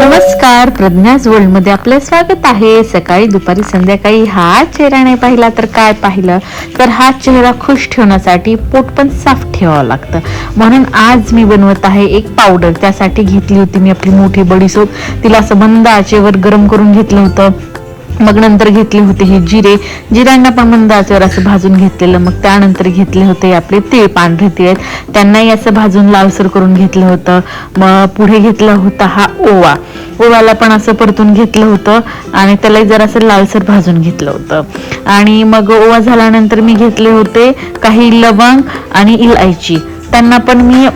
नमस्कार, प्रज्ञाज वर्ल्ड मध्ये आपलं स्वागत आहे. सकाळी दुपारी संध्याकाळी हा चेहरा नाही पाहिला तर काय पाहिलं, तर हा चेहरा खुश ठेवण्यासाठी पोट पण साफ ठेवावं लागतं. म्हणून आज मी बनवत आहे एक पावडर. त्यासाठी घेतली होती मी आपली मोठी बडीशेप. तिला असं मंद आचेवर गरम करून घेतलं होतं. मग नंतर घेतले होते हे जिऱ्यांना पण मंद आचेवर असं भाजून घेतलेलं. मग त्यानंतर घेतले होते आपले तीळ, पांढरे तीळ, त्यांनाही असं भाजून लालसर करून घेतलं होतं. मग पुढे घेतला होता हा ओवाला पण असं परतून घेतलं होतं आणि त्यालाही जरा असं लालसर भाजून घेतलं होतं. आणि मग ओवा झाल्यानंतर मी घेतले होते काही लवंग आणि इलायची. त्यांना पण मी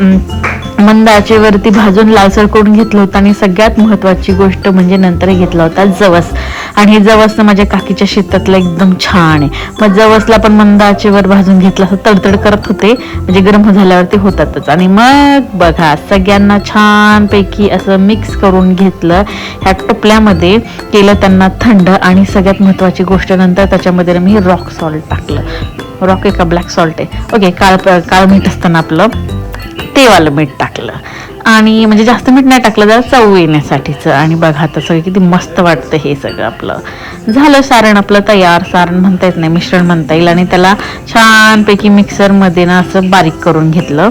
मंद आचेवरती भाजून लालसर करून घेतलं होतं. आणि सगळ्यात महत्वाची गोष्ट म्हणजे नंतर घेतला होता जवस. आणि हे जवस माझ्या काकीच्या शेतातलं एकदम छान आहे. मग जवसला पण मंद आचेवर भाजून घेतलं, असं तडतड करत होते, म्हणजे गरम झाल्यावरती होतातच. आणि मग बघा सगळ्यांना छान पैकी असं मिक्स करून घेतलं. ह्या टोपल्यामध्ये केलं त्यांना थंड. आणि सगळ्यात महत्वाची गोष्ट नंतर त्याच्यामध्ये मी रॉक सॉल्ट टाकलं. रॉक आहे का ब्लॅक सॉल्ट आहे, ओके, काळ मीठ असताना आपलं ते वालं मीठ टाकलं. आणि म्हणजे जास्त मीठ नाही टाकलं, जरा चव येण्यासाठीच. आणि बघा आता सगळं किती मस्त वाटतं. हे सगळं आपलं झालं, सारण आपलं तयार. सारण म्हणता येत नाही, मिश्रण म्हणता येईल. आणि त्याला छानपैकी मिक्सरमध्ये ना असं बारीक करून घेतलं.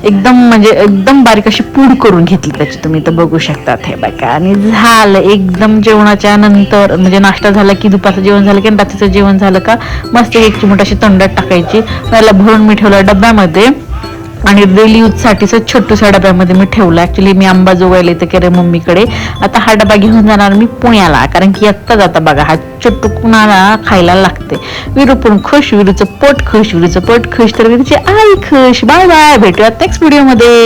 एकदम बारीक अशी पूड करून घेतली त्याची, तुम्ही तर बघू शकतात. हे बघा, आणि झालं एकदम. जेवणाच्या नंतर म्हणजे नाश्ता झाला की, दुपारचं जेवण झालं की, रात्रीचं जेवण झालं का मस्त एक चिमूट अशी तोंडात टाकायची. त्याला भरून मी ठेवलं डब्यामध्ये. आणि डेली यूज साठी छोटूसा डब्यामध्ये मी ठेवला. ऍक्च्युली मी अंबाजोगाईला येते की रे मम्मीकडे. आता हा डबा घेऊन जाणार मी पुण्याला, कारण की आत्ता जाता बघा हा छोटू कुणाला खायला लागते. विरू पण खुश, विरूचं पोट खुश, तर विरूची आई खुश. बाय बाय, भेटूयात नेक्स्ट व्हिडिओ मध्ये.